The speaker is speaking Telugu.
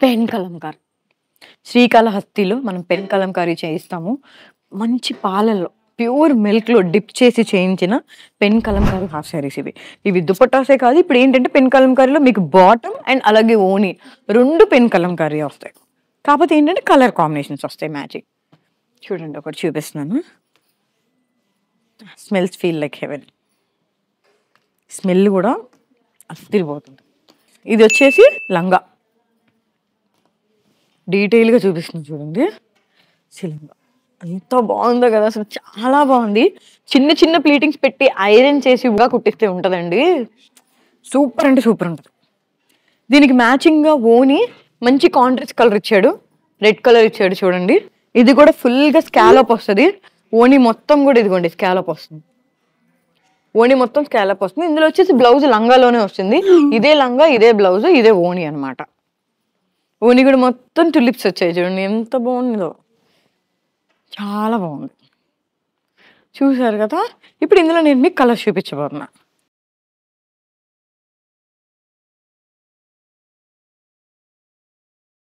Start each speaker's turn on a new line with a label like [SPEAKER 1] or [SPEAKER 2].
[SPEAKER 1] పెన్ కలంకారీ. శ్రీకాళహస్తిలో మనం పెన్ కలంకారీ చేయిస్తాము. మంచి పాలల్లో ప్యూర్ మిల్క్‌లో డిప్ చేసి చేయించిన పెన్ కలంకారీ హాఫ్ సారీస్ ఇవి. ఇవి దుపట్టాసే కాదు, ఇప్పుడేంటంటే పెన్ కలంకారీలో మీకు బాటమ్ అండ్ అలాగే ఓణి 2 పెన్ కలంకారీ వస్తాయి. కాకపోతే ఏంటంటే కలర్ కాంబినేషన్స్ వస్తాయి మ్యాచింగ్. చూడండి ఒకటి చూపిస్తున్నాను. Smells feel like heaven. Smell కూడా అదిరిపోతుంది. ఇది వచ్చేసి లంగా. డీటెయిల్‌గా చూపిస్తున్నాను చూడండి. లంగా ఎంత బాగుందో కదా, అసలు చాలా బాగుంది. చిన్న చిన్న ప్లీటింగ్స్ పెట్టి ఐరన్ చేసి కుట్టిస్తే ఉంటుందండి. సూపర్ అంటే సూపర్ ఉంటుంది. దీనికి మ్యాచింగ్గా ఓని మంచి కాంట్రాస్ట్ కలర్ ఇచ్చాడు, రెడ్ కలర్ ఇచ్చాడు చూడండి. ఇది కూడా ఫుల్గా స్కాలప్ వస్తుంది. ఓని మొత్తం కూడా ఇదిగోండి స్కాలప్ వస్తుంది. ఓని మొత్తం స్కాలప్ వస్తుంది. ఇందులో వచ్చేసి బ్లౌజ్ లంగాలోనే వస్తుంది. ఇదే లంగా, ఇదే బ్లౌజ్, ఇదే ఓని అనమాట. ఓని కూడా మొత్తం టులిప్స్ వచ్చాయి చూడండి, ఎంత బాగుందో, చాలా బాగుంది. చూసారు కదా. ఇప్పుడు ఇందులో నేను మీకు కలర్స్ చూపించబోతున్నా.